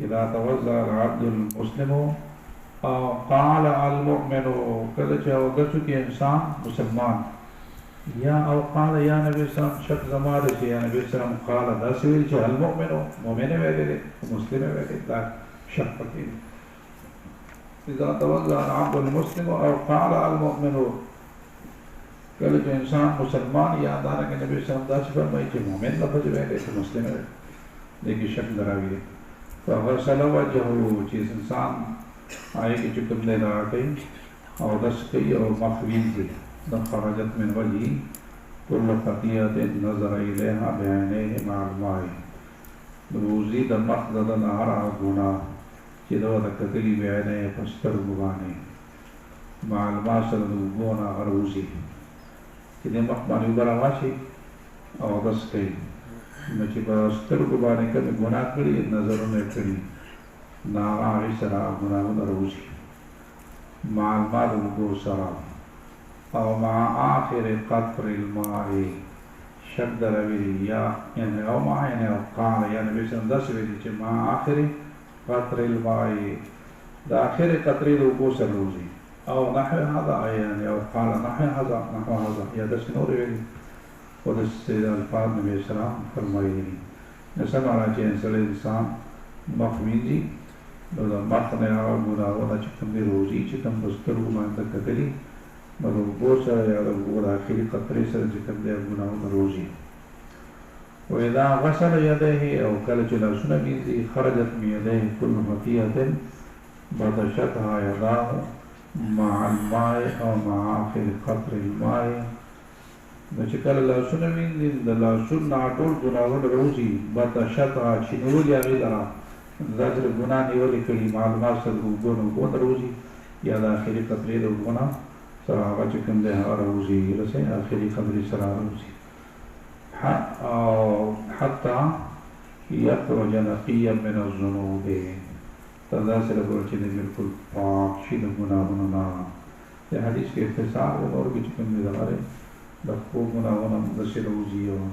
इदा तवज़्ज़अ अल-अब्दुल मुस्लिमु क़ाल अल-मुअमिनु कल चौदह के इंसान मुसलमान या क़ाल या नबी सल्लम शक ज़मारे से या नबी सल्लम क़ाल दसवील से अल-मुअमिनु मोमिने वैदे मुस्लिम वैदे दा शक पकी इदा तवज़्ज़अ अल-अब्दुल मुस्लिमु क़ाल अल-मुअमिनु कल जो इंसान मुसलमान या दाना के नबी सल्लम दास फरमाई कि मोमिन लफ्ज़ वैदे तो मुस्लिम है लेकिन शक दरावी है तो अगर सलावा जो चीज़ इंसान आए कि चुकम ले रहा गई और दस कई और मखवीज भी खराजत में वजी कुल खतियत नजर इलेहा बयाने मालूमाए रोज़ी द मखदद नहरा गुना चिदो द कतली बयाने पस्तर गुबाने मालूमा सर गुना हरूजी चिदे मखबानी बरावाशी और दस कई मची पस्तर गुबाने का गुना करी नजरों में करी नारा इशरा गुना हरूजी मालूमा रुगो सरा और मा आखिर क़त्रिल माए शब्द रवी या यानी और मा यानी क़ाल यानी बेशम दस वेदी चे मा आखिर क़त्रिल माए द आखिर क़त्रिल रुको सरोजी और नहव हज़ा यानी और क़ाल नहव हज़ा या दस नूर वेदी और दस से अल्फाज नबी सलाम फरमाई दी नसमाना चे इंसान मखमीजी तो मखने आवा बुरा वाला चिकन भी रोजी चिकन बस्तर को मानता कतली मतलब बहुत सारे यार वो आखिरी कतरे से जिक्र दिया गुनाहों रोज़ी वो इदा गसल यदैहि और कल चला सुना मीज़ी खरजत में यदैहि कुल मतियतिन बदशतहा यदाहु मअल माए और मआखिर क़त्रिल माए नचिकल लसुन मीज़ी लसुन नाटोल गुनाहों रोज़ी बदशतहा चिनोल या गिदरा ज़ाजर गुनाह निवली कली मालूमात से गुनाहों रोज़ी या आखिरी क़त्रिल गुनाह सराबा चिकन दे हरूजी रसे आखिरी खबरी सरारूजी हत्ता यख़रुज नक़िय्यन मिन अज़्ज़ुनूब तदा से लगोचने बिल्कुल पाक शीद गुनाहों ना ये हदीस के इख्तिसार और भी चिकन दे हमारे लफ्ज़ गुनाहों ना दस रोज़ी और